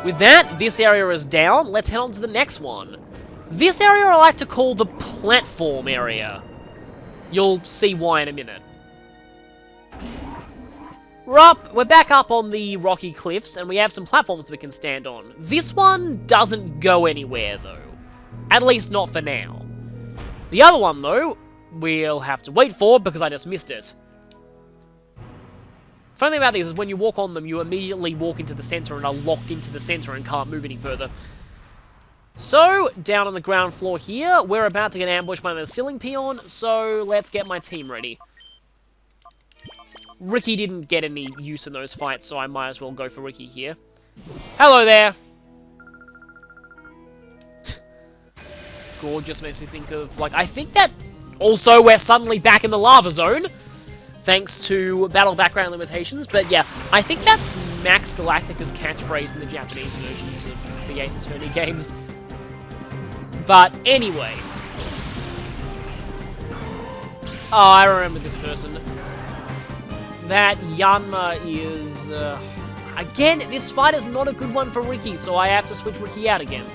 With that, this area is down. Let's head on to the next one. This area I like to call the platform area. You'll see why in a minute. We're back up on the rocky cliffs, and we have some platforms we can stand on. This one doesn't go anywhere, though. At least not for now. The other one, though, we'll have to wait for, because I just missed it. Funny thing about these is when you walk on them, you immediately walk into the center and are locked into the center and can't move any further. So, down on the ground floor here, we're about to get ambushed by the ceiling peon, so let's get my team ready. Ricky didn't get any use in those fights, so I might as well go for Ricky here. Hello there! Gorgeous makes me think of, like, I think that also we're suddenly back in the lava zone, thanks to battle background limitations, but yeah, I think that's Max Galactica's catchphrase in the Japanese versions of the Ace Attorney games. But anyway. Oh, I remember this person. That Yanma is... again, this fight is not a good one for Ricky, so I have to switch Ricky out again.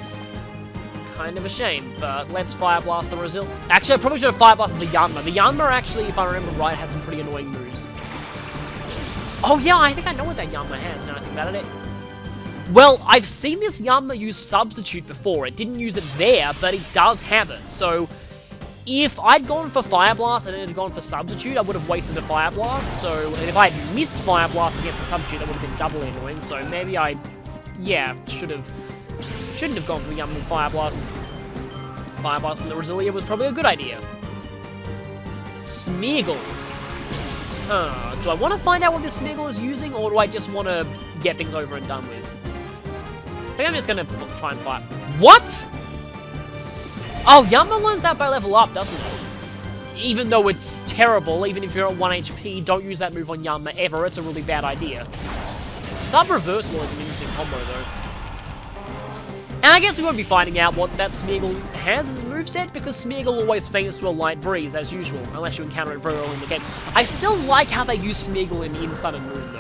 Kind of a shame, but let's Fire Blast the Brazil. Actually, I probably should have Fire Blasted the Yanma. The Yanma, actually, if I remember right, has some pretty annoying moves. Oh yeah, I think I know what that Yanma has, now I think about it. Well, I've seen this Yanma use Substitute before. It didn't use it there, but it does have it, so... If I'd gone for Fire Blast and it had gone for Substitute, I would have wasted a Fire Blast, so... And if I had missed Fire Blast against the Substitute, that would have been doubly annoying, so maybe I... Yeah, shouldn't have gone for the Yanma with Fire Blast. Fire Blast and the Resilia was probably a good idea. Smeagol. Do I want to find out what this Smeagol is using, or do I just want to get things over and done with? I think I'm just going to try and fight... What?! Oh, Yanma learns that by level up, doesn't it? Even though it's terrible, even if you're at 1 HP, don't use that move on Yanma ever, it's a really bad idea. Sub-Reversal is an interesting combo, though. And I guess we won't be finding out what that Smeagol has as a moveset, because Smeagol always faints to a light breeze, as usual, unless you encounter it very early in the game. I still like how they use Smeagol in Sun and Moon, though.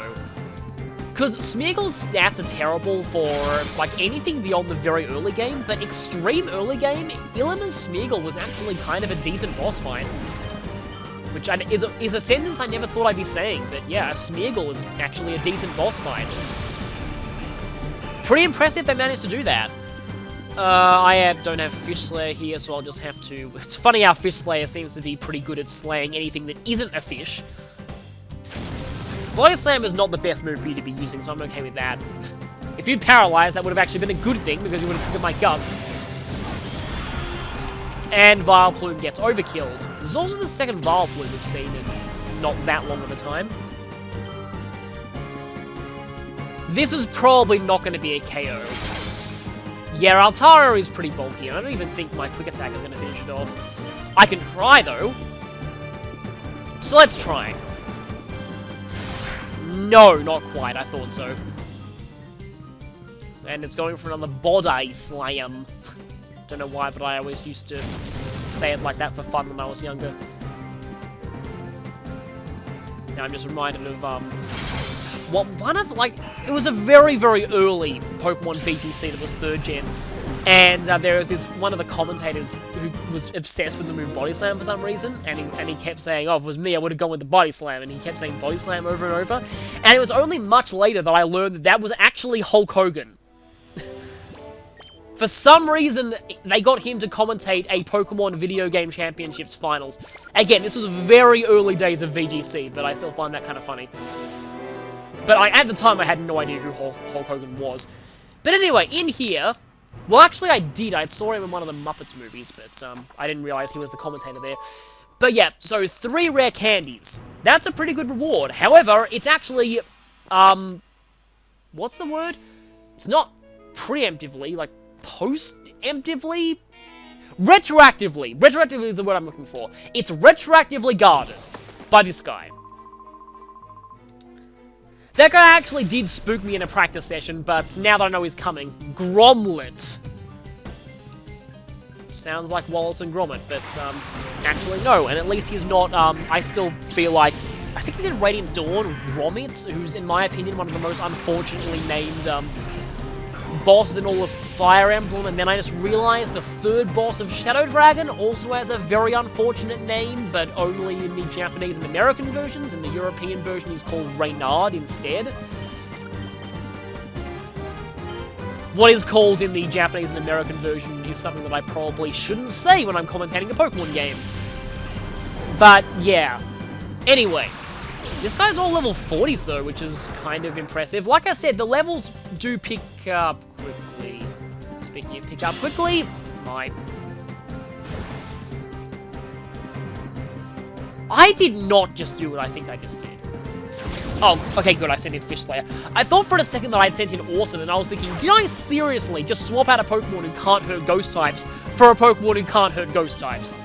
Because Smeagol's stats are terrible for, like, anything beyond the very early game, but extreme early game, Illima's Smeagol was actually kind of a decent boss fight. Which is a sentence I never thought I'd be saying, but yeah, Smeagol is actually a decent boss fight. Pretty impressive they managed to do that. I don't have Fish Slayer here, so I'll just have to... It's funny how Fish Slayer seems to be pretty good at slaying anything that isn't a fish. Body Slam is not the best move for you to be using, so I'm okay with that. If you'd paralyzed, that would have actually been a good thing, because you would have triggered my guts. And Vileplume gets overkilled. This is also the second Vileplume we've seen in not that long of a time. This is probably not going to be a KO. Yeah, Altara is pretty bulky, and I don't even think my Quick Attack is going to finish it off. I can try, though. So let's try. No, not quite. I thought so. And it's going for another Body Slam. Don't know why, but I always used to say it like that for fun when I was younger. Now I'm just reminded of, it was a very, very early Pokemon VGC that was 3rd gen. And there was one of the commentators who was obsessed with the move Body Slam for some reason, and he kept saying, oh, if it was me, I would have gone with the Body Slam, and he kept saying Body Slam over and over. And it was only much later that I learned that that was actually Hulk Hogan. For some reason, they got him to commentate a Pokemon Video Game Championships finals. Again, this was very early days of VGC, but I still find that kind of funny. But at the time, I had no idea who Hulk Hogan was. But anyway, in here... Well, actually, I did. I saw him in one of the Muppets movies, but I didn't realize he was the commentator there. But yeah, so 3 rare candies. That's a pretty good reward. However, it's actually, what's the word? It's not preemptively, like, post-emptively? Retroactively. Retroactively is the word I'm looking for. It's retroactively guarded by this guy. That guy actually did spook me in a practice session, but now that I know he's coming, Gromlet. Sounds like Wallace and Gromit, but actually no, and at least he's not, I still feel like, I think he's in Radiant Dawn, Gromit, who's in my opinion one of the most unfortunately named bosses in all of Fire Emblem, and then I just realized the third boss of Shadow Dragon also has a very unfortunate name, but only in the Japanese and American versions. In the European version, he's called Reynard instead. What is called in the Japanese and American version is something that I probably shouldn't say when I'm commentating a Pokemon game. But, yeah. Anyway. This guy's all level 40s, though, which is kind of impressive. Like I said, the levels do pick up quickly. Speaking of pick up quickly, I did not just do what I think I just did. Oh, okay, good, I sent in Fish Slayer. I thought for a second that I'd sent in Awesome, and I was thinking, did I seriously just swap out a Pokemon who can't hurt Ghost types for a Pokemon who can't hurt Ghost types?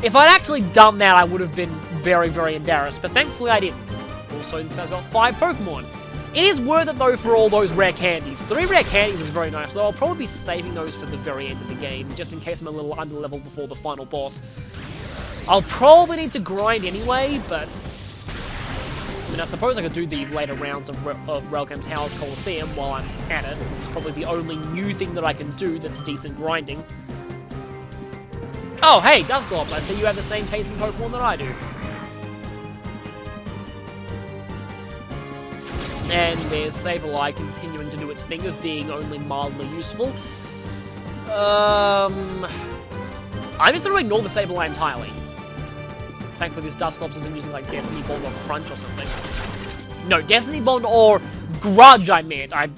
If I'd actually done that, I would have been very, very embarrassed, but thankfully I didn't. Also, this guy's got 5 Pokemon. It is worth it, though, for all those rare candies. 3 rare candies is very nice, though I'll probably be saving those for the very end of the game, just in case I'm a little under-leveled before the final boss. I'll probably need to grind anyway, but I mean, I suppose I could do the later rounds of Railgun Towers Coliseum while I'm at it. It's probably the only new thing that I can do that's decent grinding. Oh, hey, Dusclops, I see you have the same taste in Pokemon that I do. And there's Sableye continuing to do its thing of being only mildly useful. I'm just going to ignore the Sableye entirely. Thankfully, this Dusclops isn't using, like, Destiny Bond or Crunch or something. No, Destiny Bond or Grudge, I meant. I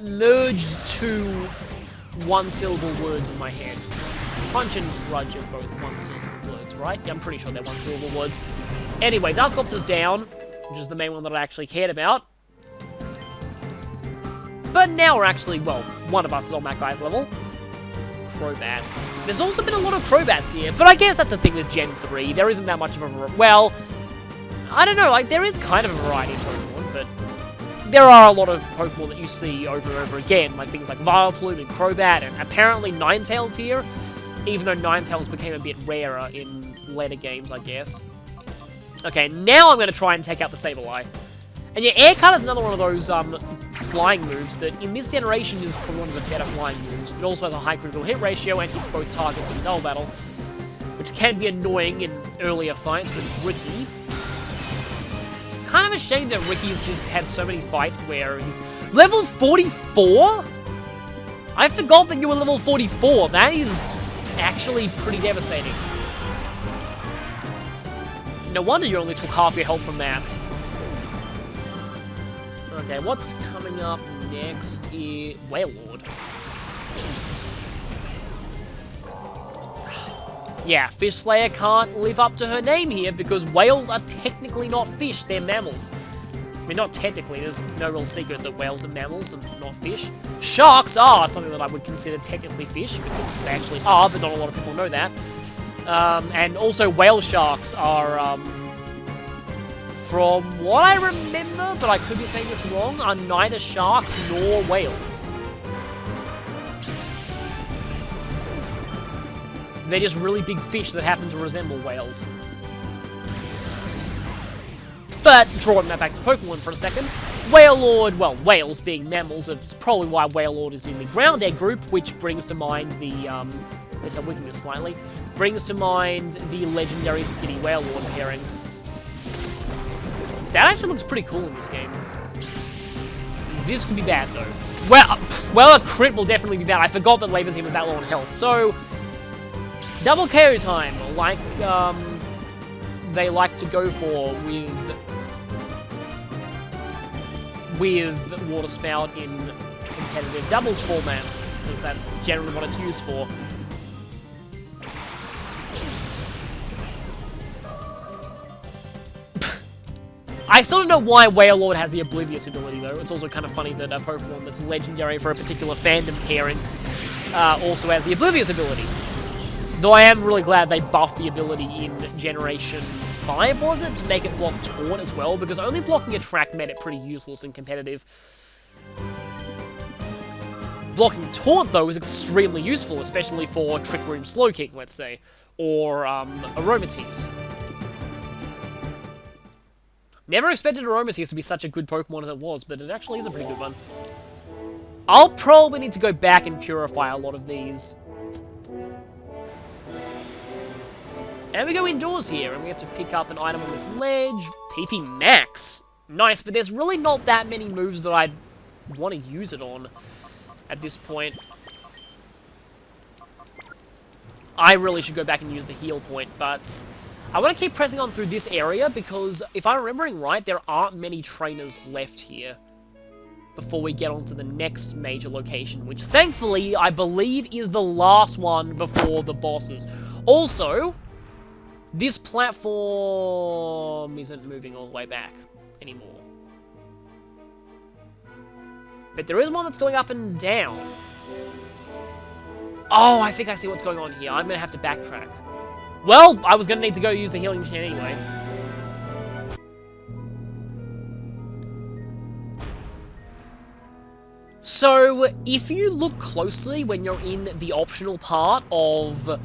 merged 2 one-syllable words in my head. Crunch and Grudge are both one-syllable words, right? Yeah, I'm pretty sure they're one-syllable words. Anyway, Dusclops is down, which is the main one that I actually cared about. But now we're actually, well, one of us is on that guy's level. Crobat. There's also been a lot of Crobats here, but I guess that's the thing with Gen 3. There isn't that much of a... Well, I don't know, like, there is kind of a variety of Pokemon, but there are a lot of Pokemon that you see over and over again, like things like Vileplume and Crobat, and apparently Ninetales here, even though Ninetales became a bit rarer in later games, I guess. Okay, now I'm going to try and take out the Sableye. And yeah, Air Cut is another one of those flying moves that in this generation is probably one of the better flying moves. It also has a high critical hit ratio and hits both targets in Double Battle, which can be annoying in earlier fights with Ricky. It's kind of a shame that Ricky's just had so many fights where he's... Level 44? I forgot that you were level 44. That is actually pretty devastating. No wonder you only took half your health from that. Okay, what's coming up next is Wailord. Yeah, Fish Slayer can't live up to her name here because whales are technically not fish, they're mammals. I mean, not technically, there's no real secret that whales are mammals and not fish. Sharks are something that I would consider technically fish because they actually are, but not a lot of people know that. And also whale sharks are, from what I remember, but I could be saying this wrong, are neither sharks nor whales. They're just really big fish that happen to resemble whales. But, drawing that back to Pokemon for a second, Wailord, well, whales being mammals, is probably why Wailord is in the ground egg group, which brings to mind the, at least I'm wicking this slightly, brings to mind the legendary Skinny Wailord pairing. That actually looks pretty cool in this game. This could be bad, though. Well, a crit will definitely be bad. I forgot that Lavenstein was that low on health. So, double KO time, like they like to go for with Water Spout in competitive doubles formats, because that's generally what it's used for. I still don't know why Wailord has the Oblivious ability, though. It's also kind of funny that a Pokemon that's legendary for a particular fandom pairing also has the Oblivious ability. Though I am really glad they buffed the ability in Generation 5, was it? To make it block Taunt as well, because only blocking a track made it pretty useless and competitive. Blocking Taunt, though, is extremely useful, especially for Trick Room Slowking, let's say, or Aromatisse. Never expected Aromatisse to be such a good Pokemon as it was, but it actually is a pretty good one. I'll probably need to go back and purify a lot of these. And we go indoors here, and we have to pick up an item on this ledge. PP Max. Nice, but there's really not that many moves that I'd want to use it on at this point. I really should go back and use the heal point, but I want to keep pressing on through this area because, if I'm remembering right, there aren't many trainers left here before we get on to the next major location, which thankfully, I believe, is the last one before the bosses. Also, this platform isn't moving all the way back anymore. But there is one that's going up and down. Oh, I think I see what's going on here. I'm going to have to backtrack. Well, I was going to need to go use the healing machine anyway. So, if you look closely when you're in the optional part of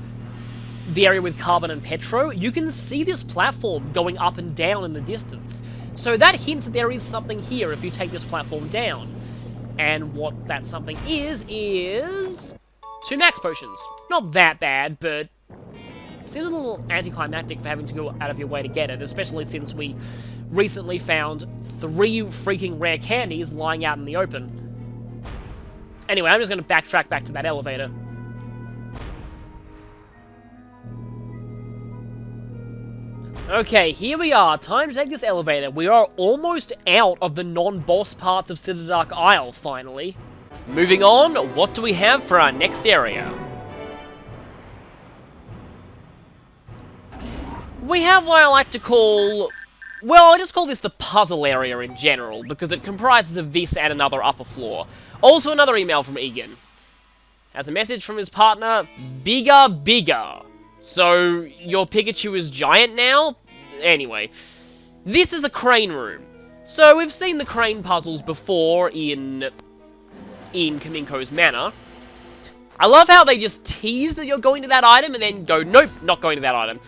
the area with Carbon and Petro, you can see this platform going up and down in the distance. So that hints that there is something here if you take this platform down. And what that something is 2 max potions. Not that bad, but it seems a little anticlimactic for having to go out of your way to get it, especially since we recently found 3 freaking rare candies lying out in the open. Anyway, I'm just going to backtrack back to that elevator. Okay, here we are. Time to take this elevator. We are almost out of the non-boss parts of Citadel Isle, finally. Moving on, what do we have for our next area? We have what I like to call... well, I just call this the puzzle area in general, because it comprises of this and another upper floor. Also, another email from Egan. Has a message from his partner, bigger, bigger. So, your Pikachu is giant now? Anyway, this is a crane room. So, we've seen the crane puzzles before in Kaminko's Manor. I love how they just tease that you're going to that item and then go, nope, not going to that item.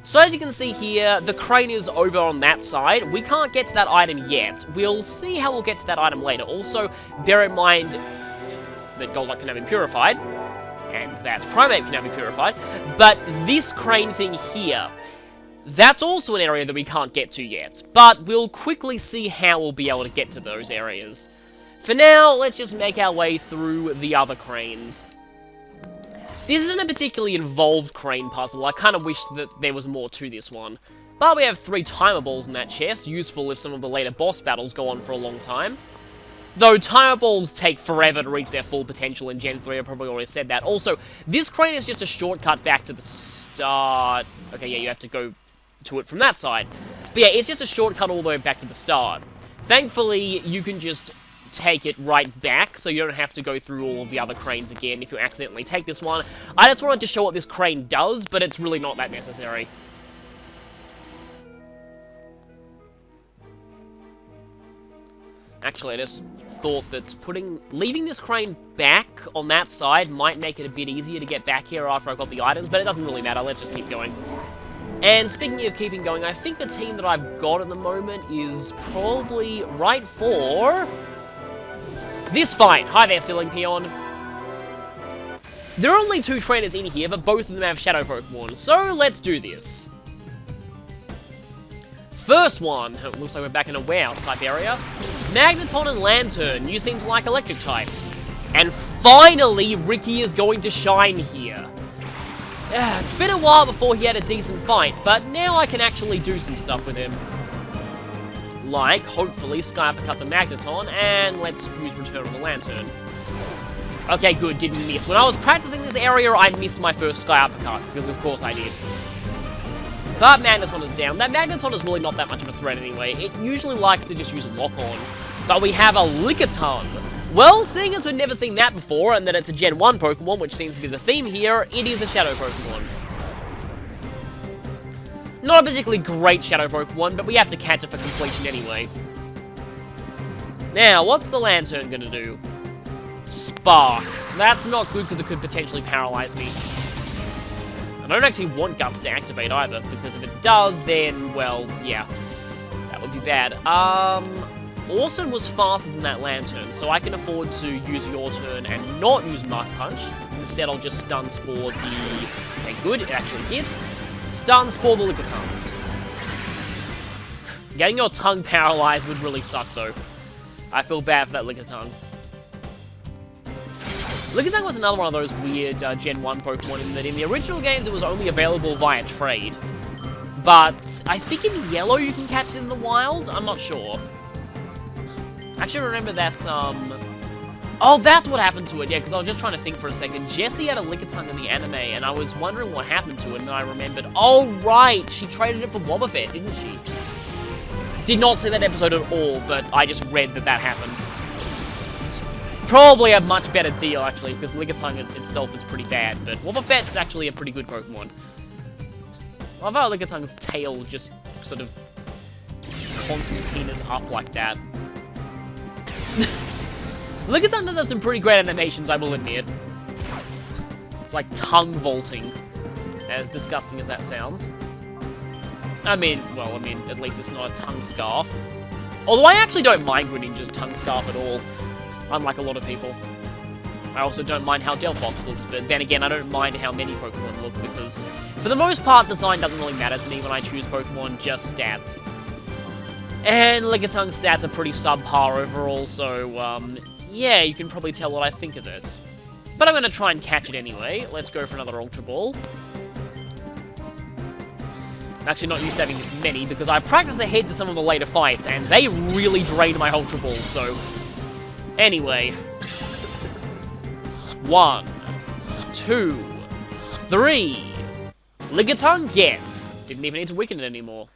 So as you can see here, the crane is over on that side. We can't get to that item yet. We'll see how we'll get to that item later. Also, bear in mind that Golduck can now be purified, and that Primeape can now be purified, but this crane thing here, that's also an area that we can't get to yet, but we'll quickly see how we'll be able to get to those areas. For now, let's just make our way through the other cranes. This isn't a particularly involved crane puzzle. I kind of wish that there was more to this one. But we have 3 timer balls in that chest, useful if some of the later boss battles go on for a long time. Though timer balls take forever to reach their full potential in Gen 3, I probably already said that. Also, this crane is just a shortcut back to the start. Okay, yeah, you have to go to it from that side. But yeah, it's just a shortcut all the way back to the start. Thankfully, you can just take it right back, so you don't have to go through all of the other cranes again if you accidentally take this one. I just wanted to show what this crane does, but it's really not that necessary. Actually, I just thought that leaving this crane back on that side might make it a bit easier to get back here after I got the items, but it doesn't really matter. Let's just keep going. And speaking of keeping going, I think the team that I've got at the moment is probably right for this fight. Hi there, Ceiling Peon. There are only 2 trainers in here, but both of them have Shadow Pokemon, so let's do this. First one, it looks like we're back in a warehouse type area. Magneton and Lantern, you seem to like electric types. And finally, Ricky is going to shine here. It's been a while before he had a decent fight, but now I can actually do some stuff with him. Like, hopefully, Sky Uppercut the Magneton, and let's use Return on the Lantern. Okay, good, didn't miss. When I was practicing this area, I missed my first Sky Uppercut, because of course I did. But Magneton is down. That Magneton is really not that much of a threat anyway. It usually likes to just use Lock-On. But we have a Lickitung. Well, seeing as we've never seen that before, and that it's a Gen 1 Pokemon, which seems to be the theme here, it is a Shadow Pokemon. Not a particularly great Shadow Pokemon, but we have to catch it for completion anyway. Now, what's the Lantern gonna do? Spark. That's not good because it could potentially paralyze me. I don't actually want Guts to activate either, because if it does, then, well, yeah. That would be bad. Orson was faster than that Lantern, so I can afford to use your turn and not use Mark Punch. Instead, I'll just Stun Spore the... Okay, good, it actually hits. Stun Spore the Lickitung. Getting your tongue paralyzed would really suck, though. I feel bad for that Lickitung. Lickitung was another one of those weird Gen 1 Pokemon in that in the original games it was only available via trade. But I think in Yellow you can catch it in the wild? I'm not sure. Actually, remember that, Oh, that's what happened to it, yeah, because I was just trying to think for a second. Jessie had a Lickitung in the anime, and I was wondering what happened to it, and then I remembered, oh, right, she traded it for Wobbuffet, didn't she? Did not see that episode at all, but I just read that that happened. Probably a much better deal, actually, because Lickitung itself is pretty bad, but Wobbuffet's actually a pretty good Pokemon. I love how Lickitung's tail just sort of concertinas up like that. Lickitung does have some pretty great animations, I will admit. It's like tongue vaulting, as disgusting as that sounds. I mean, well, at least it's not a tongue scarf. Although I actually don't mind Greninja's tongue scarf at all, unlike a lot of people. I also don't mind how Delphox looks, but then again, I don't mind how many Pokemon look, because for the most part, design doesn't really matter to me when I choose Pokemon, just stats. And Lickitung stats are pretty subpar overall, so, yeah, you can probably tell what I think of it. But I'm going to try and catch it anyway. Let's go for another Ultra Ball. I'm actually not used to having this many, because I practiced ahead to some of the later fights, and they really drained my Ultra Balls, so... Anyway. 1, 2, 3. Lickitung, get! Didn't even need to weaken it anymore.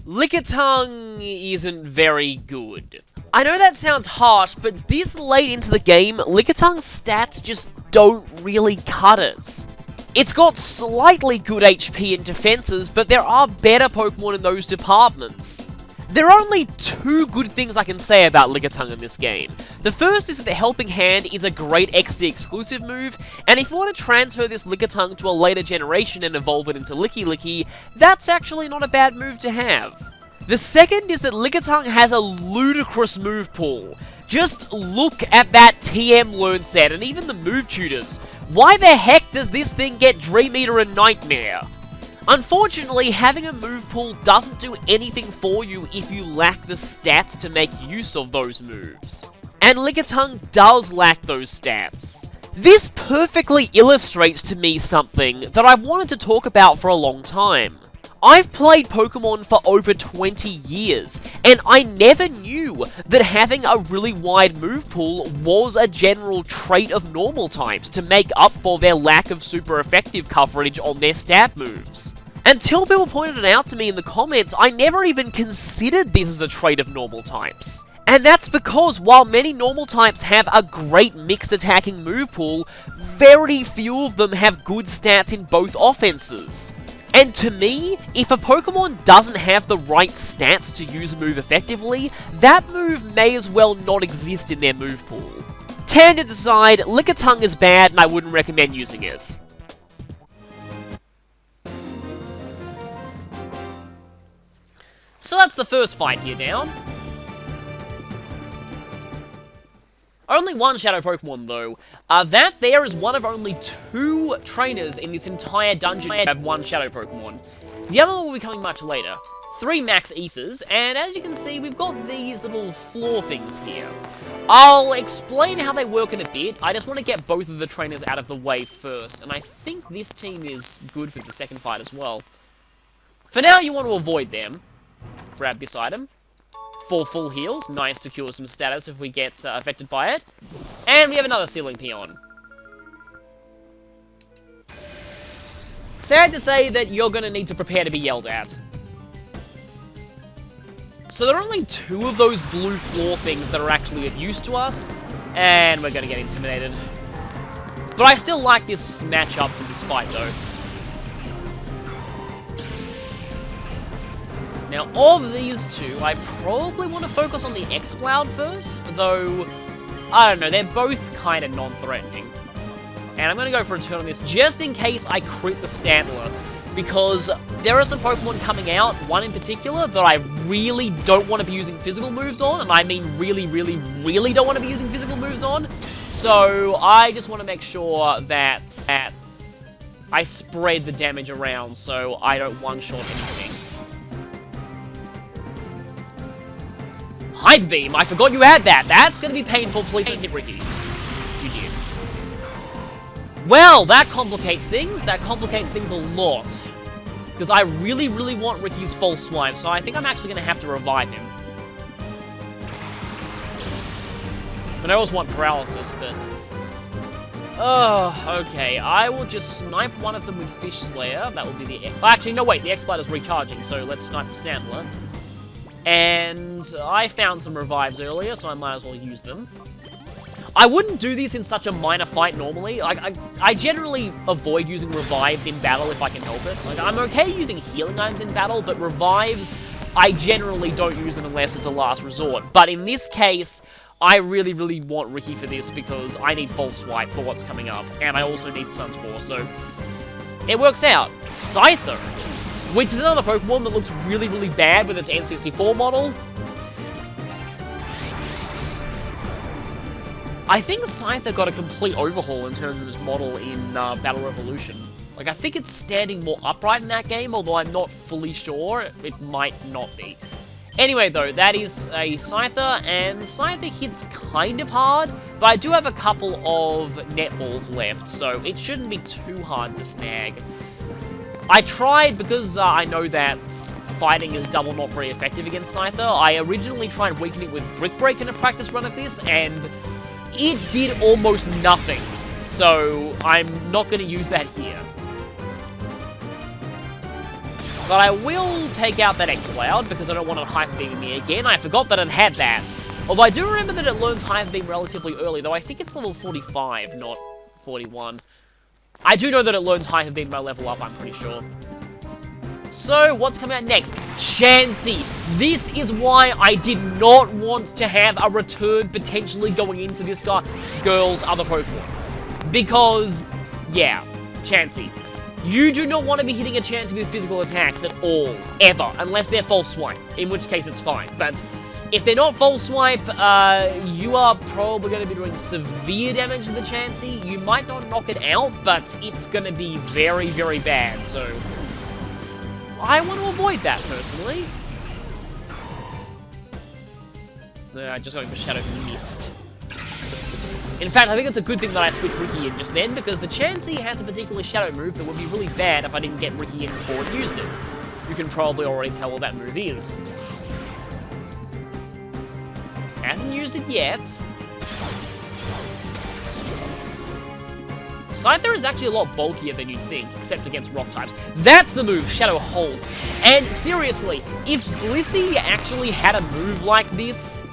Lickitung isn't very good. I know that sounds harsh, but this late into the game, Lickitung's stats just don't really cut it. It's got slightly good HP and defenses, but there are better Pokemon in those departments. There are only 2 good things I can say about Lickitung in this game. The first is that the Helping Hand is a great XD exclusive move, and if you want to transfer this Lickitung to a later generation and evolve it into Licky Licky, that's actually not a bad move to have. The second is that Lickitung has a ludicrous move pool. Just look at that TM learn set and even the move tutors. Why the heck does this thing get Dream Eater and Nightmare? Unfortunately, having a move pool doesn't do anything for you if you lack the stats to make use of those moves. And Lickitung does lack those stats. This perfectly illustrates to me something that I've wanted to talk about for a long time. I've played Pokemon for over 20 years, and I never knew that having a really wide move pool was a general trait of normal types to make up for their lack of super effective coverage on their stat moves. Until people pointed it out to me in the comments, I never even considered this as a trait of normal types. And that's because while many normal types have a great mixed attacking move pool, very few of them have good stats in both offenses. And to me, if a Pokemon doesn't have the right stats to use a move effectively, that move may as well not exist in their move pool. Tangent aside, Lickitung is bad and I wouldn't recommend using it. So that's the first fight here down. Only one Shadow Pokemon, though. That there is one of only 2 trainers in this entire dungeon who have 1 Shadow Pokemon. The other one will be coming much later. 3 Max Ethers, and as you can see, we've got these little floor things here. I'll explain how they work in a bit. I just want to get both of the trainers out of the way first, and I think this team is good for the second fight as well. For now, you want to avoid them. Grab this item. 4 full heals, nice to cure some status if we get affected by it. And we have another Ceiling Peon. Sad to say that you're going to need to prepare to be yelled at. So there are only 2 of those blue floor things that are actually of use to us, and we're going to get intimidated. But I still like this matchup for this fight though. Now, of these 2, I probably want to focus on the Exploud first, though, I don't know, they're both kind of non-threatening. And I'm going to go for a turn on this, just in case I crit the Stantler, because there are some Pokemon coming out, one in particular, that I really don't want to be using physical moves on, and I mean really, really, really don't want to be using physical moves on. So I just want to make sure that I spread the damage around so I don't one-shot anything. Hyper Beam! I forgot you had that! That's gonna be painful, please don't hit Ricky. You did. Well, that complicates things. That complicates things a lot. Because I really, really want Ricky's false swipe, so I think I'm actually gonna have to revive him. But I also want paralysis, but... oh, okay. I will just snipe one of them with Fish Slayer. That will be the... actually, no, wait. The X-Bite is recharging, so let's snipe the Snappler. And I found some revives earlier, so I might as well use them. I wouldn't do this in such a minor fight normally. Like, I generally avoid using revives in battle if I can help it. Like, I'm okay using healing items in battle, but revives, I generally don't use them unless it's a last resort. But in this case... I really, really want Ricky for this because I need False Swipe for what's coming up, and I also need Sunspore, so it works out. Cipher, which is another Pokemon that looks really, really bad with its N64 model. I think Cipher got a complete overhaul in terms of its model in Battle Revolution. Like, I think it's standing more upright in that game, although I'm not fully sure. It might not be. Anyway, though, that is a Scyther, and Scyther hits kind of hard, but I do have a couple of netballs left, so it shouldn't be too hard to snag. I tried, because I know that fighting is double not very effective against Scyther, I originally tried weakening it with Brick Break in a practice run of this, and it did almost nothing. So, I'm not going to use that here. But I will take out that X-Cloud, because I don't want it Hyper Beaming me again. I forgot that it had that. Although I do remember that it learns Hyper Beam relatively early, though I think it's level 45, not 41. I do know that it learns Hyper Beam by level up, I'm pretty sure. So, what's coming out next? Chansey! This is why I did not want to have a return potentially going into this girl's other Pokemon. Because, yeah, Chansey. You do not want to be hitting a Chansey with physical attacks at all, ever, unless they're False Swipe, in which case it's fine. But if they're not False Swipe, you are probably going to be doing severe damage to the Chansey. You might not knock it out, but it's going to be very, very bad, so I want to avoid that, personally. Just going for Shadow Mist. In fact, I think it's a good thing that I switched Ricky in just then, because the Chansey has a particular Shadow move that would be really bad if I didn't get Ricky in before it used it. You can probably already tell what that move is. Hasn't used it yet. Scyther is actually a lot bulkier than you'd think, except against rock types. That's the move, Shadow Hold. And seriously, if Blissey actually had a move like this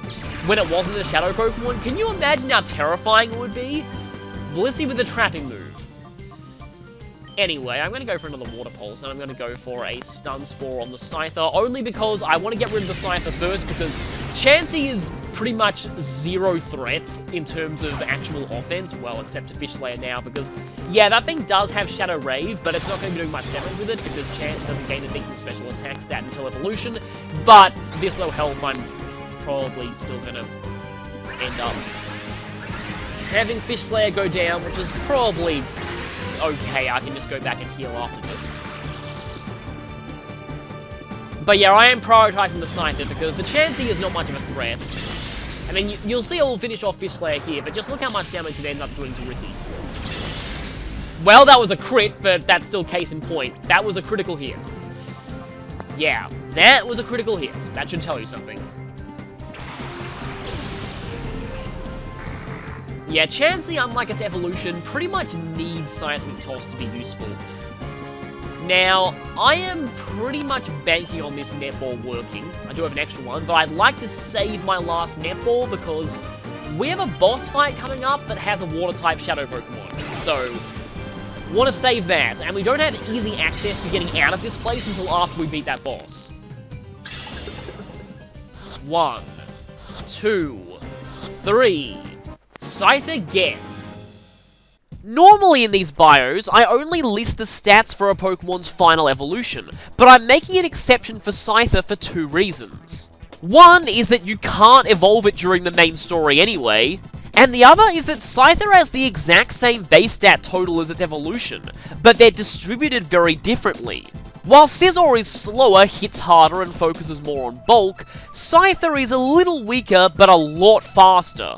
when it wasn't a Shadow Pokemon, can you imagine how terrifying it would be? Blissey with a trapping move. Anyway, I'm going to go for another Water Pulse, and I'm going to go for a Stun Spore on the Scyther, only because I want to get rid of the Scyther first, because Chansey is pretty much zero threat in terms of actual offense, well, except to Fish Slayer now, because, yeah, that thing does have Shadow Rave, but it's not going to be doing much damage with it, because Chansey doesn't gain a decent special attack stat until evolution, but this low health, I'm probably still going to end up having Fish Slayer go down, which is probably okay. I can just go back and heal after this. But yeah, I am prioritizing the Scyther because the Chansey is not much of a threat. I mean, you'll see I will finish off Fish Slayer here, but just look how much damage it ends up doing to Ricky. Well, that was a crit, but that's still case in point. That was a critical hit. Yeah, that was a critical hit. That should tell you something. Yeah, Chansey, unlike its evolution, pretty much needs Seismic Toss to be useful. Now, I am pretty much banking on this netball working. I do have an extra one, but I'd like to save my last netball because we have a boss fight coming up that has a Water-type Shadow Pokemon. So, want to save that, and we don't have easy access to getting out of this place until after we beat that boss. 1, 2, 3... Scyther get. Normally in these bios, I only list the stats for a Pokemon's final evolution, but I'm making an exception for Cipher for 2 reasons. One is that you can't evolve it during the main story anyway, and the other is that Cipher has the exact same base stat total as its evolution, but they're distributed very differently. While Scizor is slower, hits harder, and focuses more on bulk, Cipher is a little weaker, but a lot faster.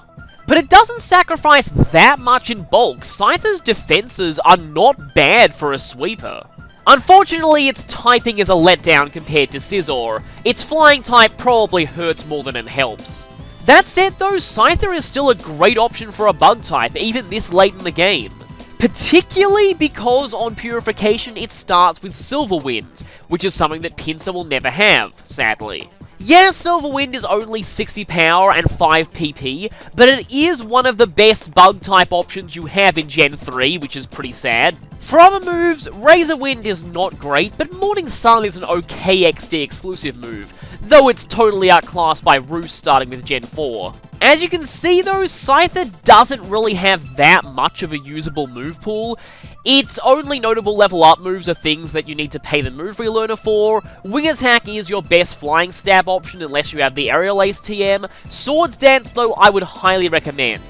But it doesn't sacrifice that much in bulk. Cipher's defenses are not bad for a sweeper. Unfortunately, its typing is a letdown compared to Scizor. Its flying type probably hurts more than it helps. That said though, Cipher is still a great option for a bug type, even this late in the game. Particularly because on Purification it starts with Silver Wind, which is something that Pinsir will never have, sadly. Yeah, Silver Wind is only 60 power and 5 PP, but it is one of the best bug-type options you have in Gen 3, which is pretty sad. For other moves, Razor Wind is not great, but Morning Sun is an okay XD exclusive move, though it's totally outclassed by Roost starting with Gen 4. As you can see though, Cipher doesn't really have that much of a usable move pool. Its only notable level up moves are things that you need to pay the move relearner for. Wing Attack is your best flying stab option unless you have the Aerial Ace TM. Swords Dance though I would highly recommend.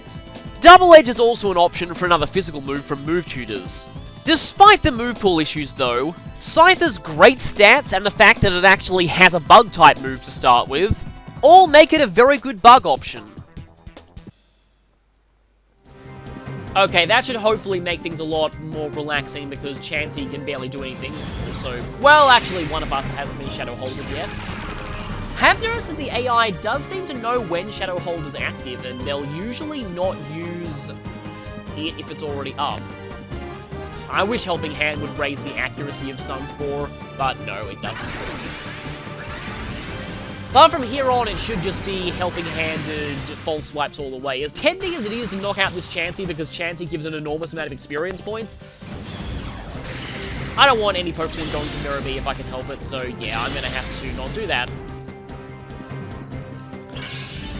Double Edge is also an option for another physical move from move tutors. Despite the move pool issues though, Scyther's great stats and the fact that it actually has a bug type move to start with, all make it a very good bug option. Okay, that should hopefully make things a lot more relaxing because Chansey can barely do anything. Also, well, actually, one of us hasn't been Shadow Holded yet. Have noticed that the AI does seem to know when Shadow Hold is active, and they'll usually not use it if it's already up. I wish Helping Hand would raise the accuracy of Stun Spore, but no, it doesn't. But from here on, it should just be Helping-Handed false swipes all the way. As tempting as it is to knock out this Chansey because Chansey gives an enormous amount of experience points, I don't want any Pokemon going to Mirror Me if I can help it, so yeah, I'm gonna have to not do that.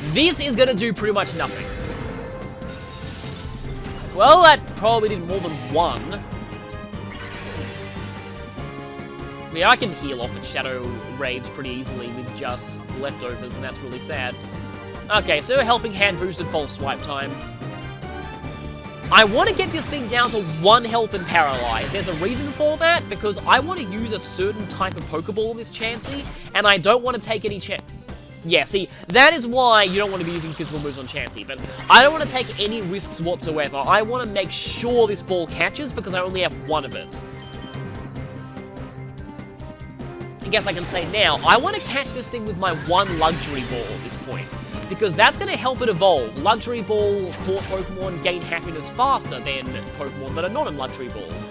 This is gonna do pretty much nothing. Well, that probably did more than one. Yeah, I can heal off at Shadow Raves pretty easily with just the leftovers, and that's really sad. Okay, so Helping Hand boosted false swipe time. I want to get this thing down to 1 health and paralyzed. There's a reason for that, because I want to use a certain type of Pokeball in this Chansey, and I don't want to take any Yeah, see, that is why you don't want to be using physical moves on Chansey, but I don't want to take any risks whatsoever. I want to make sure this ball catches, because I only have 1 of it. I guess I can say now, I want to catch this thing with my 1 Luxury Ball at this point, because that's going to help it evolve. Luxury Ball caught Pokemon gain happiness faster than Pokemon that are not in Luxury Balls.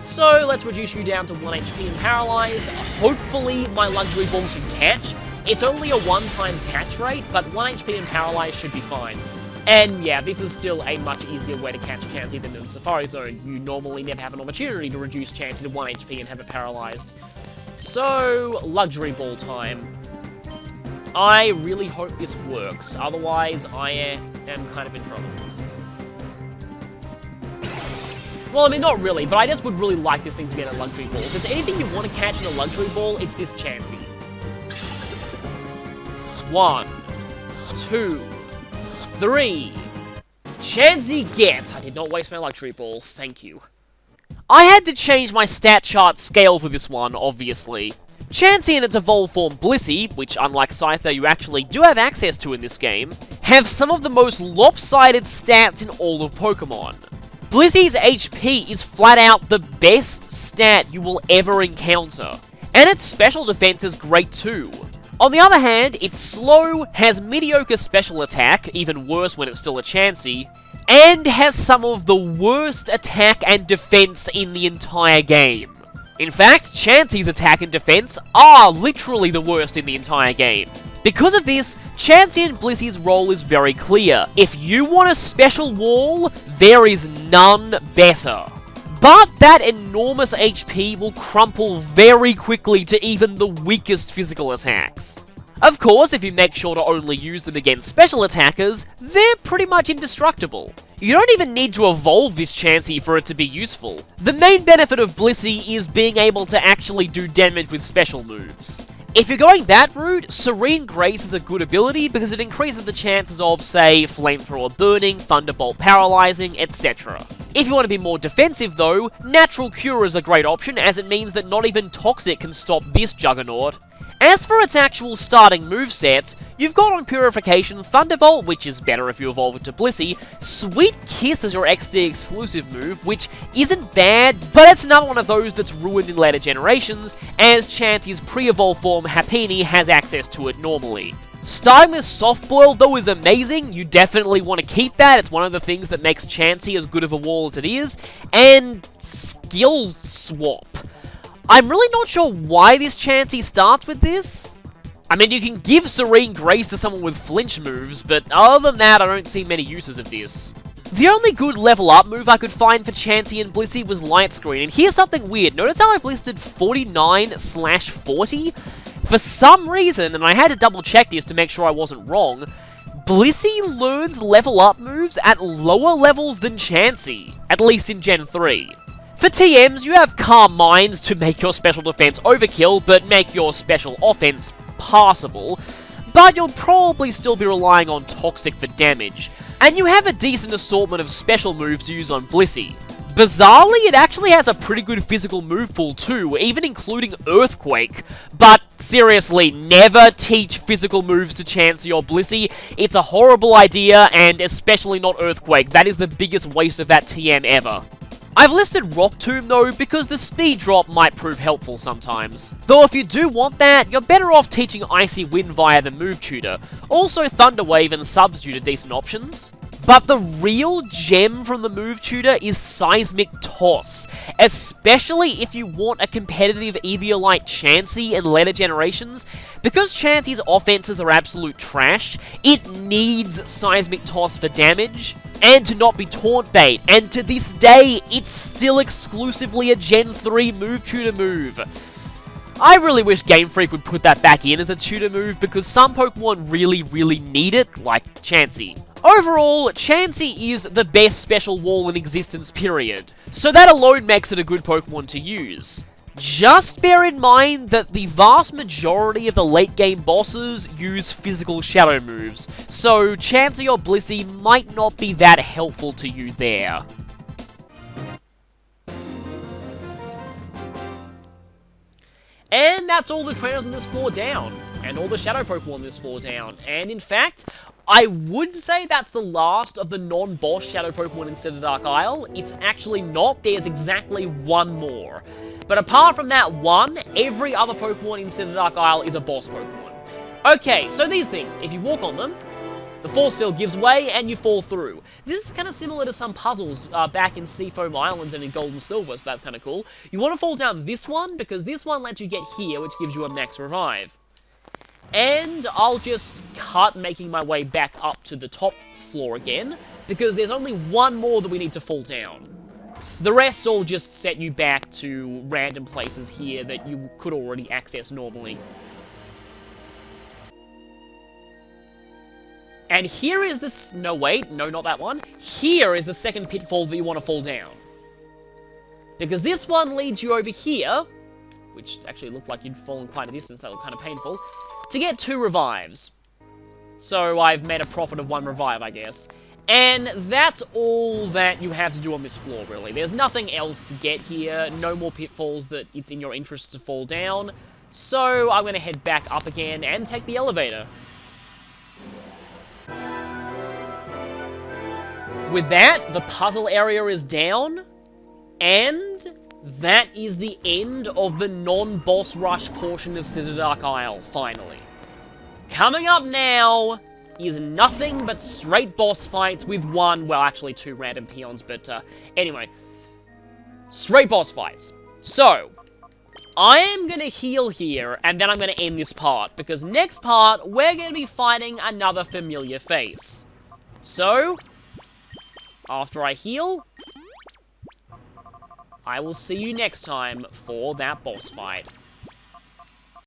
So let's reduce you down to 1 HP and paralyzed. Hopefully my Luxury Ball should catch. It's only a 1 times catch rate, but 1 HP and paralyzed should be fine. And yeah, this is still a much easier way to catch Chansey than in Safari Zone. You normally never have an opportunity to reduce Chansey to 1 HP and have it paralyzed. So, Luxury Ball time. I really hope this works, otherwise I am kind of in trouble. Well, I mean, not really, but I just would really like this thing to get a Luxury Ball. If there's anything you want to catch in a Luxury Ball, it's this Chansey. 1, 2, 3. Chansey gets! I did not waste my Luxury Ball, thank you. I had to change my stat chart scale for this one, obviously. Chansey and its evolved form Blissey, which unlike Scyther you actually do have access to in this game, have some of the most lopsided stats in all of Pokemon. Blissey's HP is flat out the best stat you will ever encounter, and its special defense is great too. On the other hand, it's slow, has mediocre special attack, even worse when it's still a Chansey, and has some of the worst attack and defense in the entire game. In fact, Chansey's attack and defense are literally the worst in the entire game. Because of this, Chansey and Blissey's role is very clear. If you want a special wall, there is none better. But that enormous HP will crumple very quickly to even the weakest physical attacks. Of course, if you make sure to only use them against special attackers, they're pretty much indestructible. You don't even need to evolve this Chansey for it to be useful. The main benefit of Blissey is being able to actually do damage with special moves. If you're going that route, Serene Grace is a good ability because it increases the chances of, say, Flamethrower Burning, Thunderbolt Paralyzing, etc. If you want to be more defensive though, Natural Cure is a great option as it means that not even Toxic can stop this Juggernaut. As for its actual starting movesets, you've got on Purification Thunderbolt, which is better if you evolve it to Blissey, Sweet Kiss is your XD exclusive move, which isn't bad, but it's another one of those that's ruined in later generations, as Chansey's pre-evolved form Happiny has access to it normally. Starting with Soft Boil, though, is amazing. You definitely want to keep that. It's one of the things that makes Chansey as good of a wall as it is. And Skill Swap. I'm really not sure why this Chansey starts with this. I mean, you can give Serene Grace to someone with flinch moves, but other than that, I don't see many uses of this. The only good level up move I could find for Chansey and Blissey was Light Screen, and here's something weird. Notice how I've listed 49/40? For some reason, and I had to double check this to make sure I wasn't wrong, Blissey learns level up moves at lower levels than Chansey, at least in Gen 3. For TMs, you have Calm Minds to make your special defense overkill, but make your special offense passable, but you'll probably still be relying on Toxic for damage. And you have a decent assortment of special moves to use on Blissey. Bizarrely, it actually has a pretty good physical move pool too, even including Earthquake. But seriously, never teach physical moves to Chansey or Blissey. It's a horrible idea, and especially not Earthquake. That is the biggest waste of that TM ever. I've listed Rock Tomb though, because the speed drop might prove helpful sometimes. Though if you do want that, you're better off teaching Icy Wind via the Move Tutor. Also Thunder Wave and Substitute are decent options. But the real gem from the Move Tutor is Seismic Toss, especially if you want a competitive Eviolite Chansey in later generations. Because Chansey's offenses are absolute trash, it needs Seismic Toss for damage, and to not be taunt bait, and to this day, it's still exclusively a Gen 3 Move Tutor move. I really wish Game Freak would put that back in as a tutor move, because some Pokemon really need it, like Chansey. Overall, Chansey is the best special wall in existence, period. So that alone makes it a good Pokemon to use. Just bear in mind that the vast majority of the late game bosses use physical shadow moves, so Chansey or Blissey might not be that helpful to you there. And that's all the trainers on this floor down, and all the Shadow Pokemon on this floor down, and in fact, I would say that's the last of the non-boss Shadow Pokemon in Cither Dark Isle. It's actually not, there's exactly one more. But apart from that one, every other Pokemon in Cither Dark Isle is a boss Pokemon. Okay, so these things, if you walk on them, the force field gives way and you fall through. This is kind of similar to some puzzles back in Seafoam Islands and in Gold and Silver, so that's kind of cool. You want to fall down this one, because this one lets you get here, which gives you a max revive. And I'll just cut making my way back up to the top floor again, because there's only one more that we need to fall down. The rest all just set you back to random places here that you could already access normally. And here is this... no, wait. No, not that one. Here is the second pitfall that you want to fall down. Because this one leads you over here, which actually looked like you'd fallen quite a distance. That looked kind of painful. To get 2 revives. So I've made a profit of 1 revive, I guess. And that's all that you have to do on this floor, really. There's nothing else to get here. No more pitfalls that it's in your interest to fall down. So I'm going to head back up again and take the elevator. With that, the puzzle area is down, and that is the end of the non-boss rush portion of Cither Dark Isle, finally. Coming up now is nothing but straight boss fights with one, well, actually 2 random peons, but anyway. Straight boss fights. So, I am going to heal here, and then I'm going to end this part, because next part, we're going to be fighting another familiar face. So, after I heal, I will see you next time for that boss fight.